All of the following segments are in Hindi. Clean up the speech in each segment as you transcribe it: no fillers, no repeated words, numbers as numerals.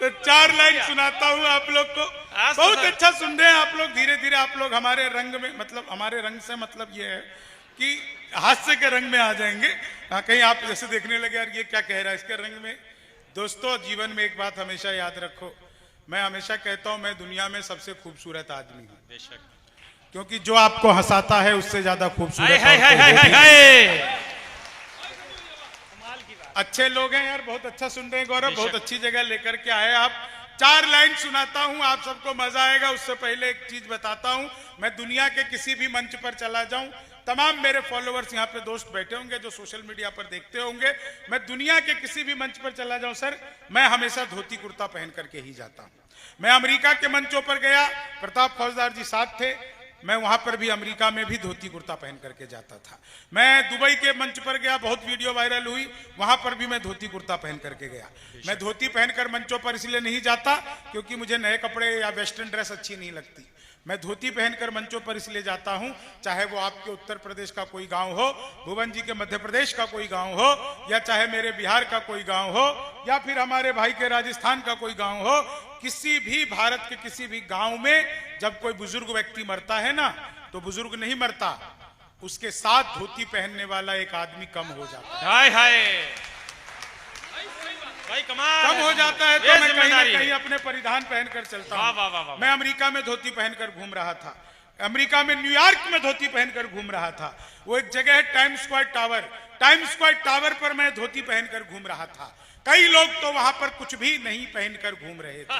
तो 4 लाइन सुनाता हूँ आप लोग को। बहुत अच्छा सुन रहे हैं आप लोग। धीरे धीरे आप लोग हमारे रंग में, मतलब हमारे रंग से मतलब ये है कि हास्य के रंग में आ जाएंगे। कहीं आप जैसे देखने लगे यार ये क्या कह रहा है, इसके रंग में। दोस्तों, जीवन में एक बात हमेशा याद रखो, मैं हमेशा कहता हूं मैं दुनिया में सबसे खूबसूरत आदमी हूं। बेशक, क्योंकि जो आपको हंसाता है उससे ज्यादा खूबसूरत अच्छे लोग हैं यार। बहुत अच्छा सुन रहे हैं गौरव, बहुत अच्छी जगह लेकर के आए आप। 4 लाइन सुनाता हूं, आप सबको मजा आएगा। उससे पहले एक चीज बताता हूं, मैं दुनिया के किसी भी मंच पर चला जाऊं, तमाम मेरे फॉलोअर्स यहाँ पे दोस्त बैठे होंगे जो सोशल मीडिया पर देखते होंगे, मैं दुनिया के किसी भी मंच पर चला जाऊं सर, मैं हमेशा धोती कुर्ता पहन करके ही जाता हूं। मैं अमेरिका के मंचों पर गया, प्रताप फौजदार जी साथ थे, मैं वहां पर भी अमेरिका में भी धोती कुर्ता पहन करके जाता था। मैं दुबई के मंच पर गया, बहुत वीडियो वायरल हुई, वहां पर भी मैं धोती कुर्ता पहन करके गया। मैं धोती पहनकर मंचों पर इसलिए नहीं जाता क्योंकि मुझे नए कपड़े या वेस्टर्न ड्रेस अच्छी नहीं लगती। मैं धोती पहनकर मंचों पर इसलिए जाता हूं, चाहे वो आपके उत्तर प्रदेश का कोई गांव हो, भुवन जी के मध्य प्रदेश का कोई गांव हो, या चाहे मेरे बिहार का कोई गांव हो, या फिर हमारे भाई के राजस्थान का कोई गांव हो, किसी भी भारत के किसी भी गांव में जब कोई बुजुर्ग व्यक्ति मरता है ना, तो बुजुर्ग नहीं मरता, उसके साथ धोती पहनने वाला एक आदमी कम हो जाता है। हाय हाय भाई, कमाल कम हो जाता है। तो मैं कहीं ना कहीं अपने परिधान पहनकर चलता हूं। मैं अमेरिका में धोती पहनकर घूम रहा था, अमेरिका में न्यूयॉर्क में धोती पहनकर घूम रहा था। वो एक जगह है time square tower, time square tower पर मैं धोती पहनकर घूम रहा था। कई लोग तो वहां पर कुछ भी नहीं पहनकर घूम रहे थे।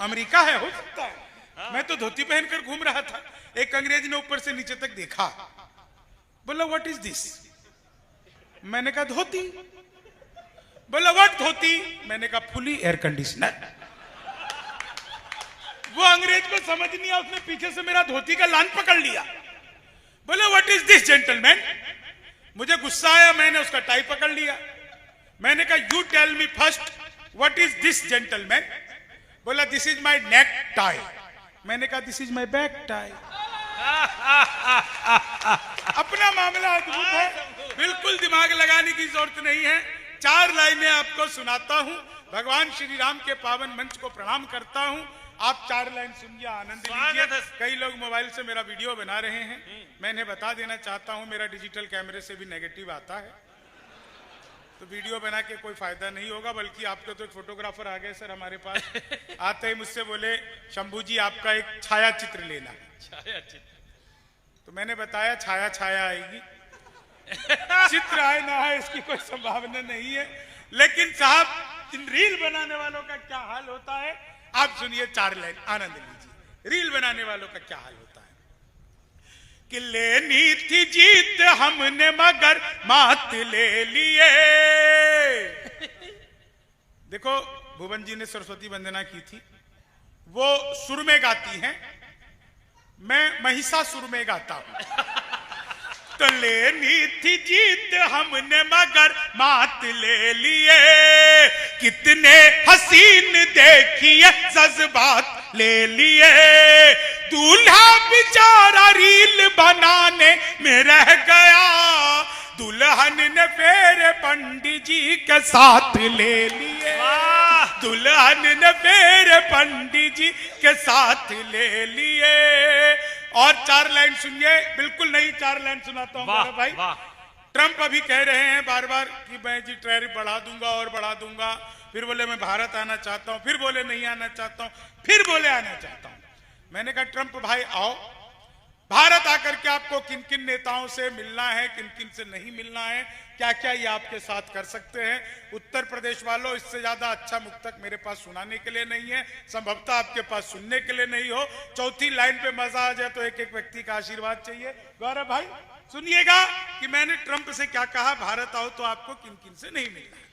अमेरिका है, हो सकता है, मैं तो धोती पहनकर घूम रहा था। एक अंग्रेज ने ऊपर से नीचे तक देखा, बोला व्हाट इज दिस? मैंने कहा धोती। बोला व्हाट धोती? मैंने कहा फुली एयर कंडीशनर। वो अंग्रेज को समझ नहीं आया, उसने पीछे से मेरा धोती का लान पकड़ लिया। बोले व्हाट इज दिस जेंटलमैन? मुझे गुस्सा आया, मैंने उसका टाई पकड़ लिया। मैंने कहा you tell me first what is this gentleman? बोला this is my neck tie. मैंने कहा this is my back tie. अपना मामला अद्भुत है, बिल्कुल दिमाग लगाने की जरूरत नहीं है। 4 लाइनें आपको सुनाता हूं, भगवान श्री राम के पावन मंच को प्रणाम करता हूं। आप 4 लाइन सुनिए, आनंद लीजिए। कई लोग मोबाइल से मेरा वीडियो बना रहे हैं, मैंने बता देना चाहता हूं मेरा डिजिटल कैमरे से भी नेगेटिव आता है, तो वीडियो बना के कोई फायदा नहीं होगा। बल्कि आपके तो एक फोटोग्राफर आ गए सर हमारे पास, आते ही मुझसे बोले शंभू जी आपका एक छाया चित्र लेना है। छाया चित्र? तो मैंने बताया छाया छाया आएगी, चित्र आए ना आए इसकी कोई संभावना नहीं है। लेकिन साहब इन रील बनाने वालों का क्या हाल होता है, आप सुनिए 4 लाइन, आनंद लीजिए। रील बनाने वालों का क्या हाल होता है कि लेनी थी जीत हमने मगर मात ले लिए। देखो भुवन जी ने सरस्वती वंदना की थी, वो सुर में गाती हैं, मैं महिषासुर में गाता हूं। तो लेनी थी जीत हमने मगर मात ले लिए, कितने हसीन देखिए जज्बात ले लिए। दूल्हा बेचारा रील बनाने में रह गया, दुल्हन ने फेरे पंडित जी के साथ ले लिए। दुल्हन ने फेरे पंडित जी के साथ ले लिए। और 4 लाइन सुनिए, बिल्कुल नहीं 4 लाइन सुनाता हूं भाई। ट्रंप अभी कह रहे हैं बार बार कि मैं जी टैरिफ बढ़ा दूंगा और बढ़ा दूंगा, फिर बोले मैं भारत आना चाहता हूं, फिर बोले नहीं आना चाहता हूं, फिर बोले आना चाहता हूं। मैंने कहा ट्रंप भाई आओ, भारत आकर के आपको किन किन नेताओं से मिलना है, किन किन से नहीं मिलना है, क्या क्या ये आपके साथ कर सकते हैं। उत्तर प्रदेश वालों, इससे ज्यादा अच्छा मुक्तक मेरे पास सुनाने के लिए नहीं है, संभवतः आपके पास सुनने के लिए नहीं हो। 4थी लाइन पे मजा आ जाए तो एक एक व्यक्ति का आशीर्वाद चाहिए। गौरव भाई सुनिएगा कि मैंने ट्रंप से क्या कहा, भारत आओ तो आपको किन किन से नहीं मिलना है।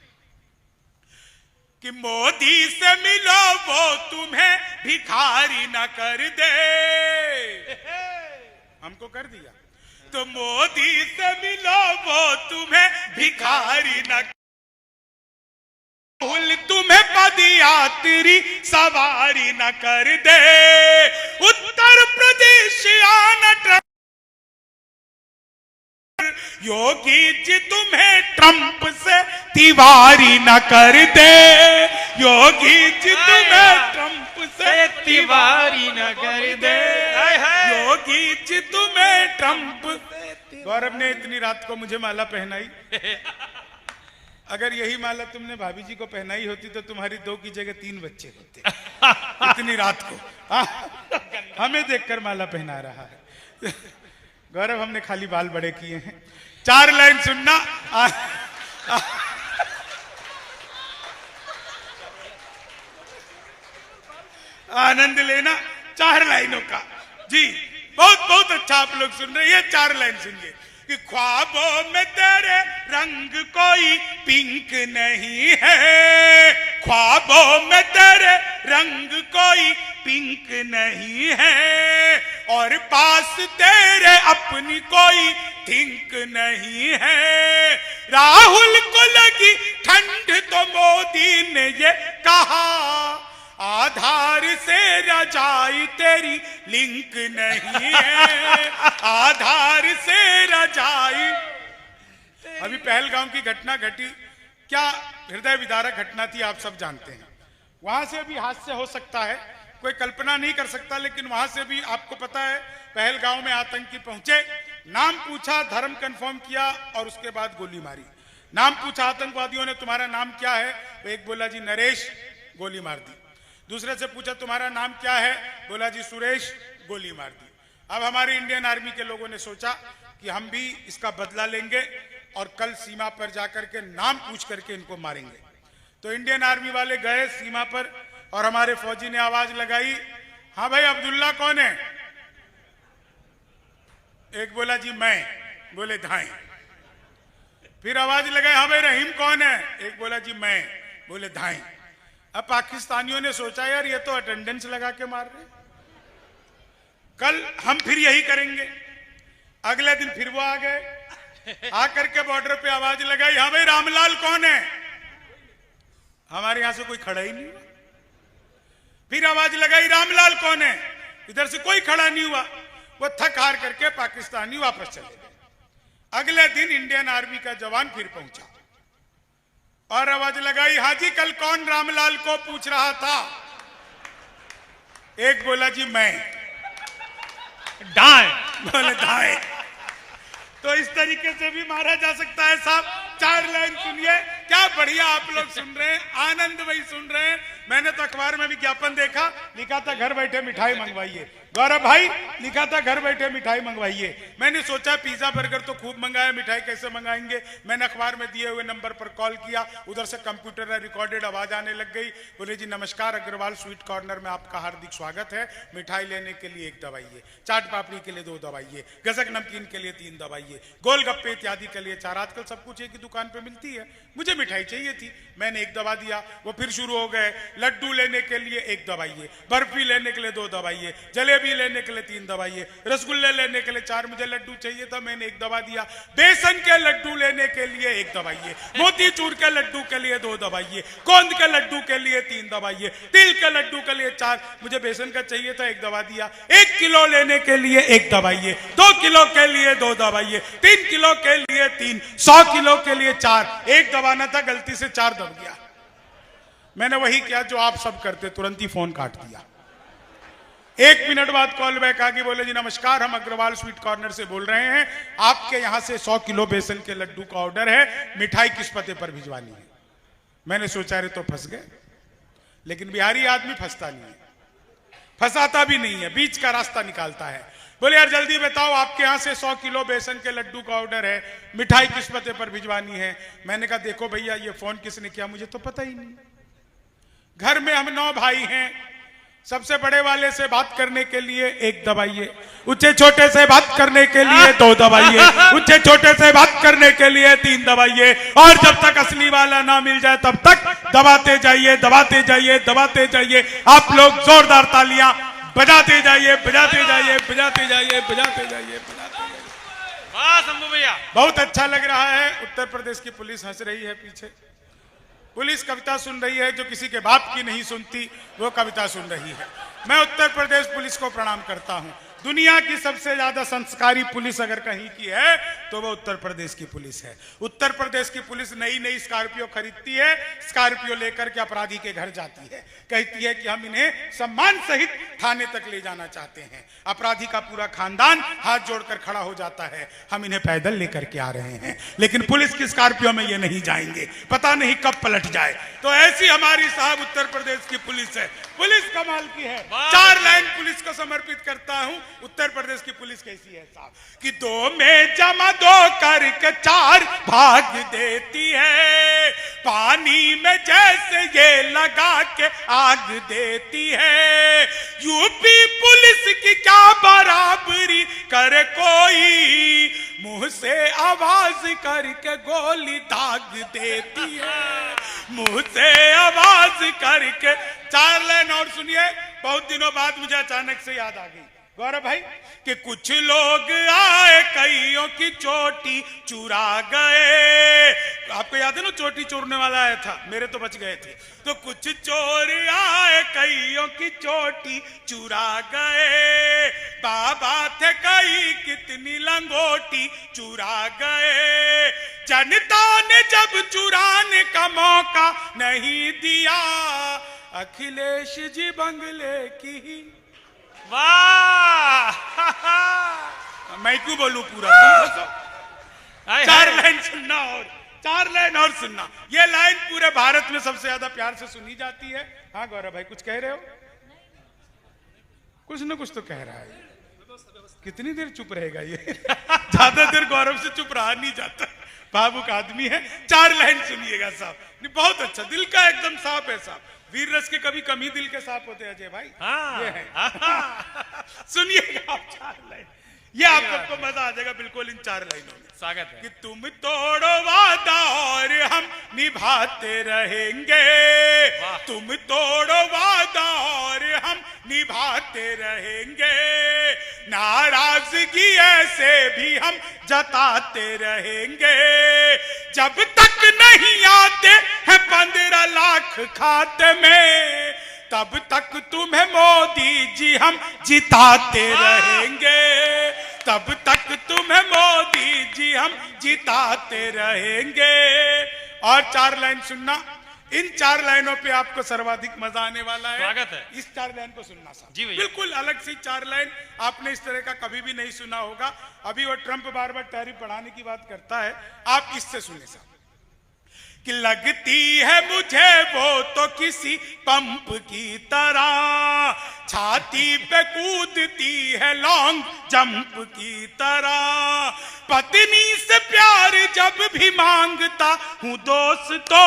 कि मोदी से मिलो वो तुम्हें भिखारी ना कर दे, हमको कर दिया। तो मोदी से मिलो वो तुम्हें भिखारी न, तुम्हें पदयात्री सवारी न कर दे। उत्तर प्रदेश आना योगी जी तुम्हें ट्रंप से तिवारी न कर दे। योगी जी तुम्हें ट्रंप से तिवारी न कर दे, योगी जी तुम्हें ट्रंप। गौरव ने इतनी रात को मुझे माला पहनाई। अगर यही माला तुमने भाभी जी को पहनाई होती तो तुम्हारी 2 की जगह 3 बच्चे होते। इतनी रात को हमें देखकर माला पहना रहा है। गौरव हमने खाली बाल बड़े किए हैं। 4 लाइन सुनना, आनंद लेना 4 लाइनों का। जी बहुत बहुत अच्छा आप लोग सुन रहे हैं। ये 4 लाइन सुनिए कि ख्वाबों में तेरे रंग कोई पिंक नहीं है, ख्वाबों में तेरे रंग कोई पिंक नहीं है, और पास तेरे अपनी कोई थिंक नहीं है। राहुल को लगी ठंड तो मोदी ने ये कहा, आधार से रजाई तेरी लिंक नहीं है, आधार से रजाई। अभी पहलगाम की घटना घटी, क्या हृदय विदारक घटना थी, आप सब जानते हैं। वहां से भी हादसा हो सकता है, कोई कल्पना नहीं कर सकता, लेकिन वहां से भी आपको पता है पहलगाम में आतंकी पहुंचे, नाम पूछा, धर्म कंफर्म किया और उसके बाद गोली मारी। नाम पूछा आतंकवादियों ने, तुम्हारा नाम क्या है? तो एक बोला जी नरेश, गोली मार दी। दूसरे से पूछा तुम्हारा नाम क्या है? बोला जी सुरेश, गोली मार दी। अब हमारी इंडियन आर्मी के लोगों ने सोचा कि हम भी इसका बदला लेंगे और कल सीमा पर जाकर के नाम पूछ करके इनको मारेंगे। तो इंडियन आर्मी वाले गए सीमा पर और हमारे फौजी ने आवाज लगाई, हाँ भाई अब्दुल्ला कौन है? एक बोला जी मैं, बोले धाएं। फिर आवाज लगाई, हाँ भाई रहीम कौन है? एक बोला जी मैं, बोले धाएं। अब पाकिस्तानियों ने सोचा यार ये तो अटेंडेंस लगा के मार रहे, कल हम फिर यही करेंगे। अगले दिन फिर वो आ गए, आकर के बॉर्डर पे आवाज लगाई, हाँ भाई रामलाल कौन है? हमारे यहां से कोई खड़ा ही नहीं हुआ। फिर आवाज लगाई रामलाल कौन है? इधर से कोई खड़ा नहीं हुआ। वो थक हार करके पाकिस्तानी वापस चले गए। अगले दिन इंडियन आर्मी का जवान फिर पहुंचा और आवाज लगाई, हाजी कल कौन रामलाल को पूछ रहा था? एक बोला जी मैं, दाएं, बोले दाएं। तो इस तरीके से भी मारा जा सकता है साहब। 4 लाइन सुनिए, क्या बढ़िया आप लोग सुन रहे हैं, आनंद भाई सुन रहे हैं। मैंने तो अखबार में विज्ञापन देखा, लिखा था घर बैठे मिठाई मंगवाइए। गौरव भाई लिखा था घर बैठे मिठाई मंगवाइए। मैंने सोचा पिज्जा बर्गर तो खूब मंगाया, मिठाई कैसे मंगाएंगे। मैंने अखबार में दिए हुए नंबर पर कॉल किया, उधर से कंप्यूटर में रिकॉर्डेड आवाज आने लग गई। बोले जी नमस्कार, अग्रवाल स्वीट कॉर्नर में आपका हार्दिक स्वागत है। मिठाई लेने के लिए 1 दबाइए, चाट पापड़ी के लिए 2 दबाइए, गजक नमकीन के लिए 3 दबाइए, गोलगप्पे इत्यादि के लिए 4। आजकल सब कुछ एक ही दुकान पे मिलती है। मुझे मिठाई चाहिए थी, मैंने 1 दबा दिया। वो फिर शुरू हो गए, लड्डू लेने के लिए 1 दबाइए, बर्फी लेने के लिए 2 दबाइए, जलेबी लेने के लिए 3 दबाइए, रसगुल्ले लेने के लिए 4। मुझे लड्डू चाहिए था, मैंने 1 दबा दिया। बेसन के लड्डू लेने के लिए 1 दबाइए, मोतीचूर के लड्डू के लिए 2 दबाइए, गोंद के लड्डू के लिए 3 दबाइए, तिल के लड्डू के लिए 4। मुझे बेसन का चाहिए था, 1 दबा दिया। 1 किलो लेने के लिए 1 दबाइए, 2 किलो के लिए 2 दबाइए, 3 किलो के लिए 3, 100 किलो के लिए 4। 1 दबाना था, गलती से 4 दब गया। मैंने वही किया जो आप सब करते, तुरंत ही फोन काट दिया। 1 मिनट बाद कॉल बैक आ गई, बोले जी नमस्कार, हम अग्रवाल स्वीट कॉर्नर से बोल रहे हैं, आपके यहां से 100 किलो बेसन के लड्डू का ऑर्डर है, मिठाई किस पते पर भिजवानी है। मैंने सोचा रे तो फंस गए, लेकिन बिहारी आदमी फंसता नहीं है, फंसाता भी नहीं है, बीच का रास्ता निकालता है। बोले यार जल्दी बताओ, आपके यहां से 100 किलो बेसन के लड्डू का ऑर्डर है, मिठाई किस पते पर भिजवानी है। मैंने कहा देखो भैया, ये फोन किसने किया मुझे तो पता ही नहीं। घर में हम 9 भाई हैं, सबसे बड़े वाले से बात करने के लिए 1 दबाइए, ऊंचे छोटे से बात करने के लिए 2 दबाइए, ऊंचे छोटे से बात करने के लिए 3 दबाइए, और जब तक असली वाला ना मिल जाए तब तक दबाते जाइए, दबाते जाइए, दबाते जाइए। आप लोग जोरदार तालियां बजाते जाइए, बजाते जाइए, बजाते जाइए, बजाते जाइए, बजाते जाइए। वाह शंभू भैया, बहुत अच्छा लग रहा है। उत्तर प्रदेश की पुलिस हंस रही है पीछे। पुलिस कविता सुन रही है, जो किसी के बाप की नहीं सुनती वो कविता सुन रही है। मैं उत्तर प्रदेश पुलिस को प्रणाम करता हूं। दुनिया की सबसे ज्यादा संस्कारी पुलिस अगर कहीं की है तो वो उत्तर प्रदेश की पुलिस है। उत्तर प्रदेश की पुलिस नई नई स्कॉर्पियो खरीदती है, स्कॉर्पियो लेकर के अपराधी के घर जाती है, कहती है कि हम इन्हें सम्मान सहित थाने तक ले जाना चाहते हैं। अपराधी का पूरा खानदान हाथ जोड़कर खड़ा हो जाता है, हम इन्हें पैदल लेकर के आ रहे हैं, लेकिन पुलिस की स्कॉर्पियो में ये नहीं जाएंगे, पता नहीं कब पलट जाए। तो ऐसी हमारी साहब उत्तर प्रदेश की पुलिस है। पुलिस कमाल की है। 4 लाइन पुलिस को समर्पित करता हूं। उत्तर प्रदेश की पुलिस कैसी है साहब कि 2 में जमा 2 करके 4 भाग देती है, पानी में जैसे ये लगा के आग देती है। यूपी पुलिस की क्या बराबरी करे कोई, मुंह से आवाज करके गोली दाग देती है, मुंह से आवाज करके। 4 लाइन और सुनिए, बहुत दिनों बाद मुझे अचानक से याद आ गई गौरव भाई कि कुछ लोग आए कईयों की चोटी चुरा गए। आपको याद है ना, चोटी चोरने वाला आया था, मेरे तो बच गए थे। तो कुछ चोर आए कईयों की चोटी चुरा गए, बाबा थे कई कितनी लंगोटी चुरा गए। जनता ने जब चुराने का मौका नहीं दिया, अखिलेश जी बंगले की। वाह मैं क्यों बोलूं पूरा, तुम 4 लाइन सुनना और 4 लाइन और सुनना। ये लाइन पूरे भारत में सबसे ज्यादा प्यार से सुनी जाती है। हाँ गौरव भाई कुछ कह रहे हो? कुछ ना कुछ तो कह रहा है। कितनी देर चुप रहेगा ये? ज्यादा देर गौरव से चुप रहा नहीं जाता, भावुक आदमी है। 4 लाइन सुनिएगा साहब, बहुत अच्छा, दिल का एकदम साफ है साहब। वीर रस के कभी कमी दिल के साफ होते हैं अजय भाई। ये है। सुनिएगा आप 4 लाइन, ये आप सबको मजा आ जाएगा बिल्कुल इन 4 लाइनों में। स्वागत है कि तुम तोड़ो वादा और हम निभाते रहेंगे, तुम तोड़ो वादा और हम निभाते रहेंगे, नाराजगी ऐसे भी हम जताते रहेंगे, जब तक नहीं आते हैं 15 लाख खाते में, तब तक तुम्हें मोदी जी हम जिताते रहेंगे, तब तक तुम्हें मोदी जी हम जिताते रहेंगे। और 4 लाइन सुनना, इन 4 लाइनों पे आपको सर्वाधिक मजा आने वाला है। स्वागत है। इस 4 लाइन को सुनना साहब, जी भैया। बिल्कुल अलग सी 4 लाइन, आपने इस तरह का कभी भी नहीं सुना होगा। अभी वो ट्रंप बार बार टैरिफ बढ़ाने की बात करता है, आप इससे सुने साहब कि लगती है मुझे वो तो किसी पंप की तरह, छाती पे कूदती है लॉन्ग जंप की तरह, पत्नी से प्यार जब भी मांगता हूँ दोस्तों,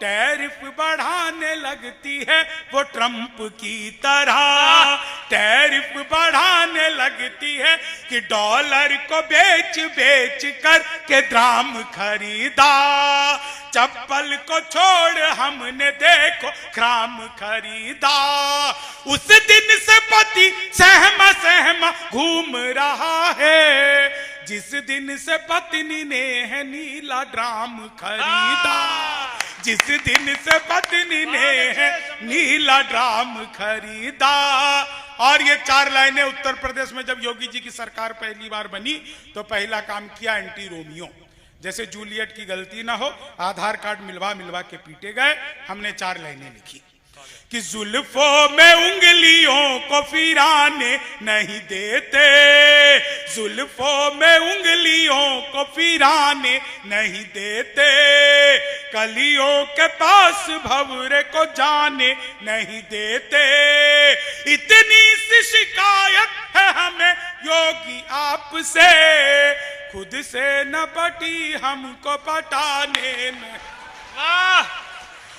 टैरिफ बढ़ाने लगती है वो ट्रंप की तरह, टैरिफ बढ़ाने लगती है कि डॉलर को बेच बेच कर के द्राम खरीदा, चप्पल को छोड़ हमने देखो ग्राम खरीदा, उस दिन से पति सहमा सहमा घूम रहा है, जिस दिन से पत्नी ने है नीला ड्राम खरीदा, जिस दिन से पत्नी ने है नीला ड्राम खरीदा। और ये 4 लाइनें उत्तर प्रदेश में जब योगी जी की सरकार पहली बार बनी तो पहला काम किया एंटी रोमियो, जैसे जूलियट की गलती ना हो, आधार कार्ड मिलवा मिलवा के पीटे गए। हमने 4 लाइनें लिखी कि जुल्फों में उंगलियों को फिराने नहीं देते, जुल्फों में उंगलियों को फिराने नहीं देते, कलियों के पास भंवरे को जाने नहीं देते, इतनी सी शिकायत है हमें योगी आपसे, खुद से न पटी हमको पटाने न,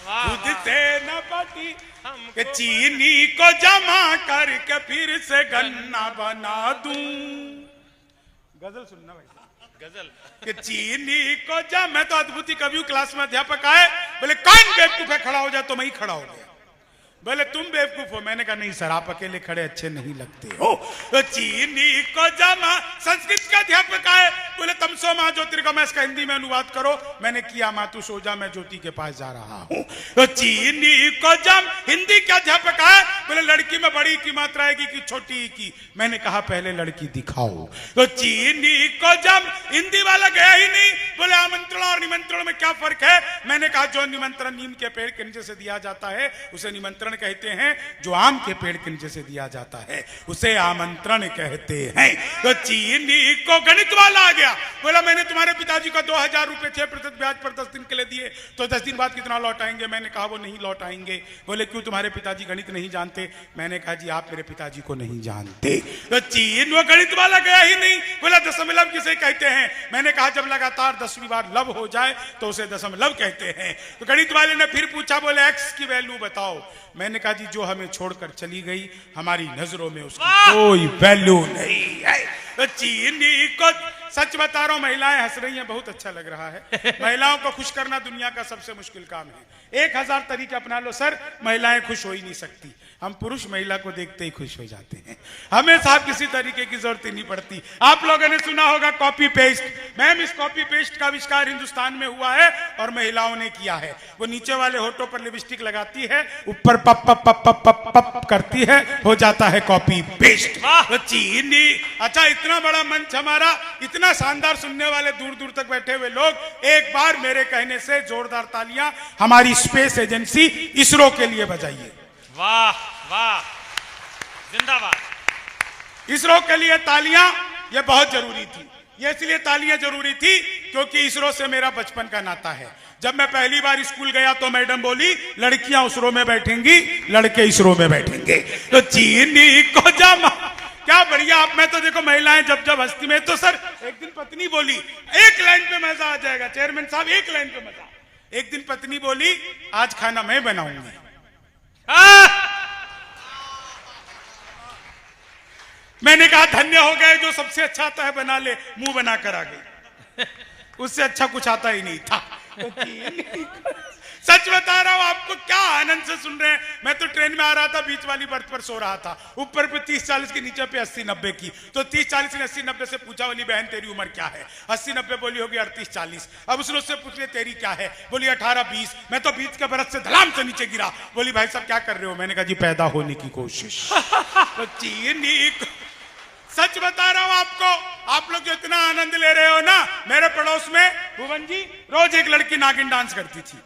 खुद से न पटी कि चीनी को जमा करके फिर से गन्ना बना दूं। गजल सुनना भाई, गजल कि चीनी को जब, मैं तो अद्भुत कवि क्लास में अध्यापक आए, बोले कौन बेवकूफ है खड़ा हो जाए, तो मैं ही खड़ा हो गया। बोले तुम बेवकूफ हो। मैंने कहा नहीं सर, आप अकेले खड़े अच्छे नहीं लगते हो। तो चीनी को जमा, संस्कृत का अध्यापक है। बोले तमसो माँ ज्योतिर्गमय, इसका हिंदी में अनुवाद करो। मैंने किया, माँ तू सो जा, मैं ज्योति के पास जा रहा हूँ। तो चीनी को जम, हिंदी का अध्यापक है। बोले लड़की में बड़ी की मात्रा आएगी कि छोटी की? मैंने कहा पहले लड़की दिखाओ। तो चीनी को जम, हिंदी वाला गया ही नहीं। बोले आमंत्रण और निमंत्रण में क्या फर्क है? मैंने कहा जो निमंत्रण नीम के पेड़ के नीचे से दिया जाता है उसे निमंत्रण कहते हैं, जो आम के पेड़ के नीचे से दिया जाता है उसे आमंत्रण कहते हैं। तो चीनी को गणित वाला आ गया। बोला मैंने तुम्हारे पिताजी को 2000 रुपए 6% ब्याज पर 10 दिन के लिए दिए, तो 10 दिन बाद कितना लौट आएंगे? मैंने कहा वो नहीं लौट आएंगे। बोले क्यों, तुम्हारे पिताजी गणित नहीं जानते? मैंने कहा जी आप मेरे पिताजी को नहीं जानते। तो चीन वो गणित वाला गया ही नहीं। बोला दशमलव किसे कहते हैं? मैंने कहा जब लगातार 10वीं बार लव हो जाए तो उसे दशमलव कहते हैं। तो गणित वाले ने फिर पूछा, बोले एक्स की वैल्यू बताओ। मैंने कहा जी जो हमें छोड़कर चली गई हमारी नजरों में उसकी कोई वैल्यू नहीं है। तो चीनी को, सच बता रहा हूं, महिलाएं हंस रही हैं, बहुत अच्छा लग रहा है। महिलाओं को खुश करना दुनिया का सबसे मुश्किल काम है। 1000 तरीके अपना लो सर, महिलाएं खुश हो ही नहीं सकती। हम पुरुष महिला को देखते ही खुश हो जाते हैं, हमें साहब किसी तरीके की जरूरत ही नहीं पड़ती। आप लोगों ने सुना होगा कॉपी पेस्ट। मैम इस कॉपी पेस्ट का आविष्कार हिंदुस्तान में हुआ है और महिलाओं ने किया है। वो नीचे वाले होठों पर लिपस्टिक लगाती है, ऊपर पप पप पप पप पप पप करती है, हो जाता है कॉपी पेस्ट। तो चीनी, अच्छा इतना बड़ा मंच हमारा, इतना शानदार, सुनने वाले दूर दूर तक बैठे हुए लोग, एक बार मेरे कहने से जोरदार तालियां हमारी स्पेस एजेंसी इसरो के लिए बजाइए। वाह वाह, जिंदाबाद। इसरो के लिए तालियां, ये बहुत जरूरी थी। ये इसलिए तालियां जरूरी थी क्योंकि इसरो से मेरा बचपन का नाता है। जब मैं पहली बार स्कूल गया तो मैडम बोली लड़कियां इसरो में बैठेंगी, लड़के इसरो में बैठेंगे। तो चीनी को जमा, क्या बढ़िया। आप में तो देखो महिलाएं जब जब हंसती में, तो सर एक दिन पत्नी बोली, एक लाइन पे मजा आ जाएगा चेयरमैन साहब, एक लाइन पे मजा। एक दिन पत्नी बोली आज खाना मैं बनाऊंगी। मैंने कहा धन्य हो गए, जो सबसे अच्छा आता है बना ले, मुंह बना कर आ गई। उससे अच्छा कुछ आता ही नहीं था। सच बता रहा हूं आपको, क्या आनंद से सुन रहे हैं। मैं तो ट्रेन में आ रहा था, बीच वाली बर्थ पर सो रहा था, ऊपर पे 30-40 की, नीचे पे 80-90 की। तो 30-40 ने 80-90 से पूछा, बोली बहन तेरी उम्र क्या है? 80-90 बोली होगी 38-40। अब उसने उससे पूछ लिया तेरी क्या है? बोली 18-20। मैं तो 20 के बरस से धड़ाम से नीचे गिरा। बोली भाई साहब क्या कर रहे हो? मैंने कहा जी पैदा होने की कोशिश। तो चीनी, सच बता रहा हूं आपको, आप लोग जो इतना आनंद ले रहे हो ना, मेरे पड़ोस में भुवन जी रोज एक लड़की नागिन डांस करती थी,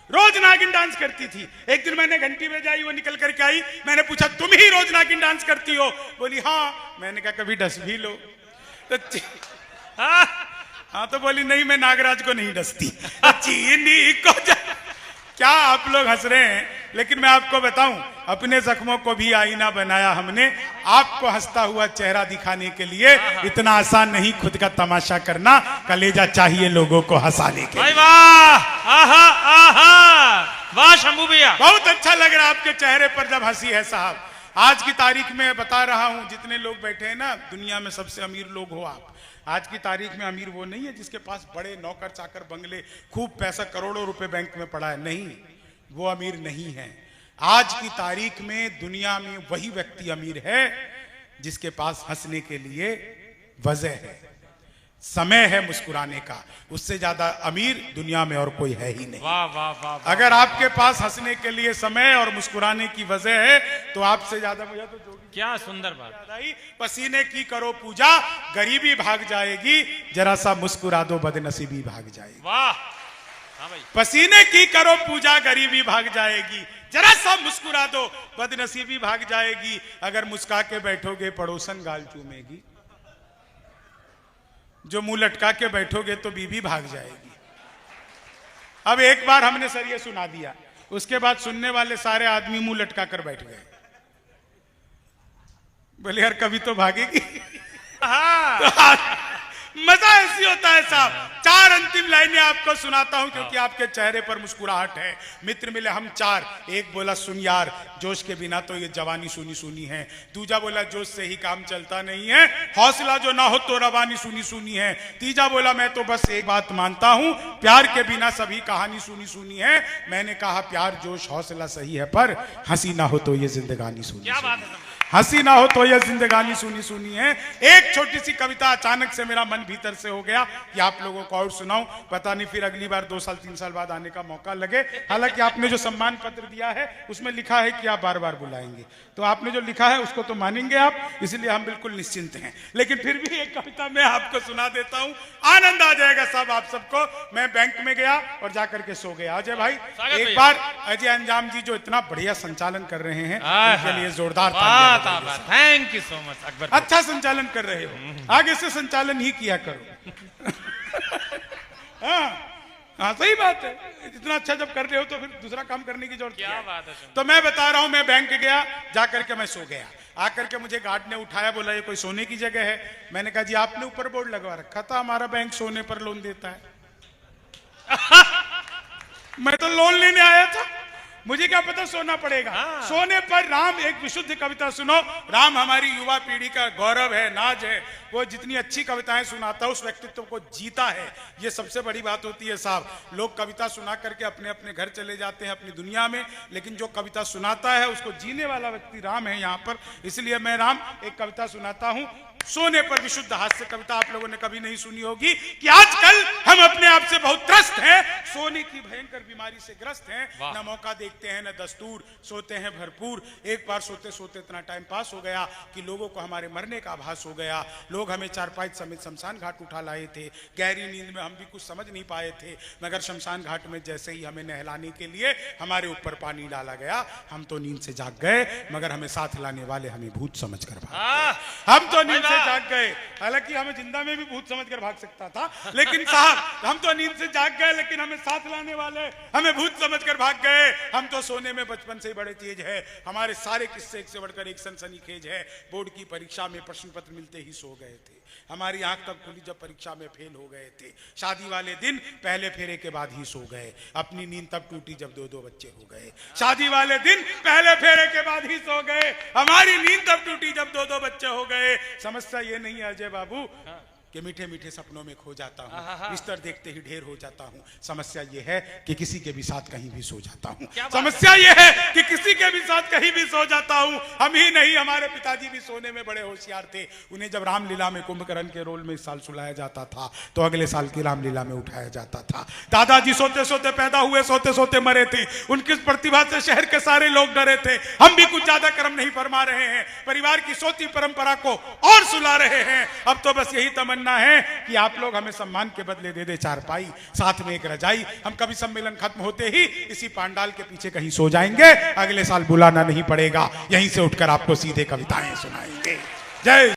रोज नागिन डांस करती थी। एक दिन मैंने घंटी बजाई, वो निकल करके आई। मैंने पूछा तुम ही रोज नागिन डांस करती हो? बोली हाँ। मैंने कहा कभी डस भी लो। तो हाँ, तो बोली नहीं मैं नागराज को नहीं डसती। चीनी को क्या आप लोग हंस रहे हैं, लेकिन मैं आपको बताऊं, अपने जख्मों को भी आईना बनाया हमने, आपको हंसता हुआ चेहरा दिखाने के लिए। इतना आसान नहीं खुद का तमाशा करना, कलेजा चाहिए लोगों को हंसाने के लिए। वाह, आहा आहा, वाह शंभू भैया, बहुत अच्छा लग रहा है आपके चेहरे पर जब हंसी है साहब। आज की तारीख में बता रहा हूं, जितने लोग बैठे हैं ना, दुनिया में सबसे अमीर लोग हो आप। आज की तारीख में अमीर वो नहीं है जिसके पास बड़े नौकर चाकर बंगले, खूब पैसा, करोड़ों रुपए बैंक में पड़ा है, नहीं, वो अमीर नहीं है। आज की तारीख में दुनिया में वही व्यक्ति अमीर है जिसके पास हंसने के लिए वजह है, समय है मुस्कुराने का। उससे ज्यादा अमीर दुनिया में और कोई है ही नहीं। वाह वाह वाह। अगर आपके पास हंसने के लिए समय और मुस्कुराने की वजह है तो आपसे ज्यादा, मुझे तो जोगी क्या सुंदर बात। पसीने की करो पूजा, गरीबी भाग जाएगी, जरा सा मुस्कुरा दो बदनसीबी भाग जाएगी। वाह, हाँ भाई। पसीने की करो पूजा, गरीबी भाग जाएगी, जरा सा मुस्कुरा दो बदनसीबी भाग जाएगी। अगर मुस्कुरा के बैठोगे पड़ोसन गाल चूमेगी, जो मुंह लटका के बैठोगे तो बीबी भाग जाएगी। अब एक बार हमने सर ये सुना दिया, उसके बाद सुनने वाले सारे आदमी मुंह लटका कर बैठ गए। बोले यार कभी तो भागेगी। मजा ऐसी होता है साहब। 4 अंतिम लाइनें आपको सुनाता हूं क्योंकि आपके चेहरे पर मुस्कुराहट है। मित्र मिले हम 4, एक बोला सुन यार, जोश के बिना तो ये जवानी सुनी सुनी है। दूजा बोला जोश से ही काम चलता नहीं है, हौसला जो ना हो तो रवानी सुनी सुनी है। तीजा बोला मैं तो बस एक बात मानता हूं, प्यार के बिना सभी कहानी सुनी सुनी है। मैंने कहा प्यार जोश हौसला सही है, पर हंसी ना हो तो ये जिंदगानी सुनी। क्या बात है, हंसी ना हो तो यह जिंदगानी सुनी सुनी है। एक छोटी सी कविता अचानक से मेरा मन भीतर से हो गया कि आप लोगों को और सुनाऊं। पता नहीं फिर अगली बार 2 साल 3 साल बाद आने का मौका लगे। हालांकि आपने जो सम्मान पत्र दिया है उसमें लिखा है कि आप बार बार बुलाएंगे, तो आपने जो लिखा है उसको तो मानेंगे आप, इसलिए हम बिल्कुल निश्चिंत हैं। लेकिन फिर भी एक कविता मैं आपको सुना देता हूं, आनंद आ जाएगा साहब आप सबको। मैं बैंक में गया और जाकर के सो गया। अजय भाई एक बार अजय अंजाम जी जो इतना बढ़िया संचालन कर रहे हैं उनके लिए जोरदार तालियां। Thank you so much Akbar. अच्छा संचालन कर रहे हो, आगे से संचालन ही किया करो। हाँ सही बात है, इतना अच्छा जब कर रहे हो तो फिर दूसरा काम करने की जरूरत क्या बात है। तो मैं बता रहा हूं, मैं बैंक गया, जाकर के मैं सो गया। आकर के मुझे गार्ड ने उठाया, बोला ये कोई सोने की जगह है। मैंने कहा जी आपने ऊपर बोर्ड लगवा रखा था हमारा बैंक सोने पर लोन देता है। मैं तो लोन लेने आया था, मुझे क्या पता सोना पड़ेगा। सोने पर राम, एक विशुद्ध कविता सुनो। राम हमारी युवा पीढ़ी का गौरव है, नाज है। वो जितनी अच्छी कविताएं सुनाता है उस व्यक्तित्व को जीता है, ये सबसे बड़ी बात होती है साहब। लोग कविता सुना करके अपने अपने घर चले जाते हैं अपनी दुनिया में, लेकिन जो कविता सुनाता है उसको जीने वाला व्यक्ति राम है यहाँ पर। इसलिए मैं राम एक कविता सुनाता हूँ, सोने पर विशुद्ध हास्य कविता। आप लोगों ने कभी नहीं सुनी होगी कि आजकल हम अपने आप से बहुत त्रस्त हैं, सोने की भयंकर बीमारी से ग्रस्त हैं। न मौका देखते हैं न दस्तूर, सोते हैं भरपूर। एक बार सोते सोते इतना टाइम पास हो गया कि लोगों को हमारे मरने का आभास हो गया। लोग हमें चारपाई समेत शमशान घाट उठा लाए थे। गहरी नींद में हम भी कुछ समझ नहीं पाए थे, मगर शमशान घाट में जैसे ही हमें नहलाने के लिए हमारे ऊपर पानी डाला गया, हम तो नींद से जाग गए, मगर हमें साथ लाने वाले हमें भूत समझ कर भागे। हम तो नींद जाग गए, हालांकि हमें जिंदा में भी भूत समझकर भाग सकता था, लेकिन साहब हम तो नींद से जाग गए, लेकिन हमें साथ लाने वाले हमें भूत समझकर भाग गए। हम तो सोने में बचपन से ही बड़े तेज है, हमारे सारे किस्से एक से बढ़कर एक सनसनीखेज है। बोर्ड की परीक्षा में प्रश्न पत्र मिलते ही सो गए थे, हमारी आंख तब खुली जब परीक्षा में फेल हो गए थे। शादी वाले दिन पहले फेरे के बाद ही सो गए, अपनी नींद तब टूटी जब 2-2 बच्चे हो गए। शादी वाले दिन पहले फेरे के बाद ही सो गए, हमारी नींद तब टूटी जब 2-2 बच्चे हो गए। समस्या ये नहीं है अजय बाबू कि मीठे मीठे सपनों में खो जाता हूँ, बिस्तर देखते ही ढेर हो जाता हूँ। समस्या ये है कि किसी के भी साथ कहीं भी सो जाता हूँ। समस्या ये है कि किसी के भी साथ कहीं भी सो जाता हूँ। हम ही नहीं, हमारे पिताजी भी सोने में बड़े होशियार थे। उन्हें जब रामलीला में कुंभकर्ण के रोल में इस साल सुलाया जाता था तो अगले साल की रामलीला में उठाया जाता था। दादाजी सोते सोते पैदा हुए, सोते सोते मरे थे। उनकी प्रतिभा से शहर के सारे लोग डरे थे। हम भी कुछ ज्यादा कर्म नहीं फरमा रहे हैं, परिवार की सोती परंपरा को और सुला रहे हैं। अब तो बस यही तमन्ना है कि आप लोग हमें सम्मान के बदले दे दे चारपाई, साथ में एक रजाई। हम कभी सम्मेलन खत्म होते ही इसी पांडाल के पीछे कहीं सो जाएंगे, अगले साल बुलाना नहीं पड़ेगा, यहीं से उठकर आपको सीधे कविताएं सुनाएंगे। जय